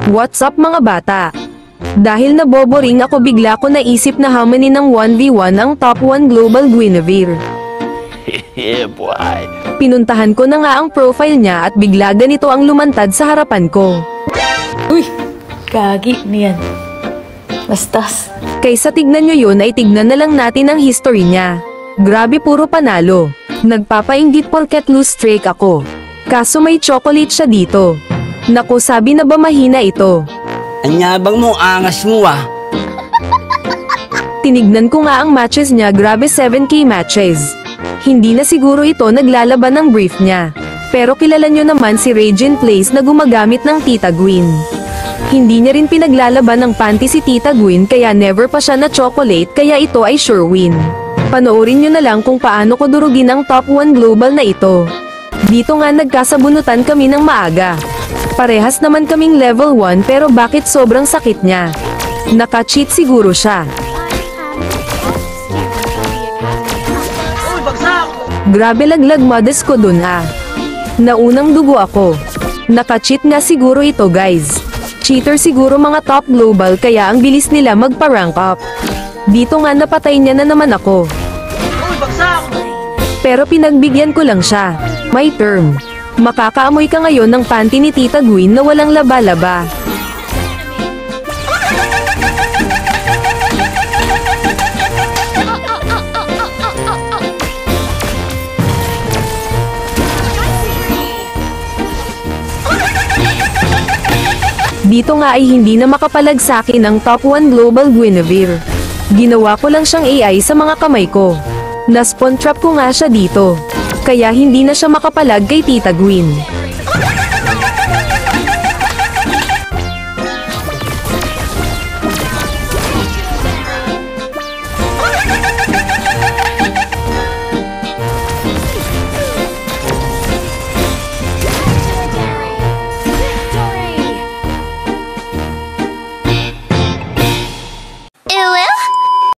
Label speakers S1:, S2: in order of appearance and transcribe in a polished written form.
S1: What's up mga bata? Dahil naboboring ako bigla ko naisip na hamanin ng 1v1 ang top 1 Global Guinevere.
S2: Yeah, boy.
S1: Pinuntahan ko na nga ang profile niya at bigla ganito ang lumantad sa harapan ko.
S3: Uy! Gagi niyan. Bastas.
S1: Kaysa tignan nyo yun ay tignan na lang natin ang history niya. Grabe puro panalo. Nagpapainggit porket loose streak ako. Kaso may chocolate siya dito. Naku, sabi na ba mahina ito?
S4: Anyabang mo, angas mo ah.
S1: Tinignan ko nga ang matches niya, grabe 7k matches. Hindi na siguro ito naglalaban ng brief niya. Pero kilala nyo naman si Regine Place na gumagamit ng Tita Gwyn. Hindi niya rin pinaglalaban ng panty si Tita Gwyn kaya never pa siya na chocolate kaya ito ay sure win. Panoorin nyo na lang kung paano ko durugin ang top 1 global na ito. Dito nga nagkasabunutan kami ng maaga. Parehas naman kaming level 1 pero bakit sobrang sakit niya? Naka-cheat siguro siya. Grabe laglag modest ko dun ah. Naunang dugo ako. Naka-cheat nga siguro ito guys. Cheater siguro mga top global kaya ang bilis nila magpa-rank up. Dito nga napatay niya na naman ako. Pero pinagbigyan ko lang siya. My term. Makakaamoy ka ngayon ng panty ni Tita Gwyn na walang laba-laba. Dito nga ay hindi na makapalag sa akin ang top 1 Global Guinevere. Ginawa ko lang siyang AI sa mga kamay ko. Na-spawn trap ko nga siya dito. Kaya hindi na siya makapalag kay Tita Gwyn.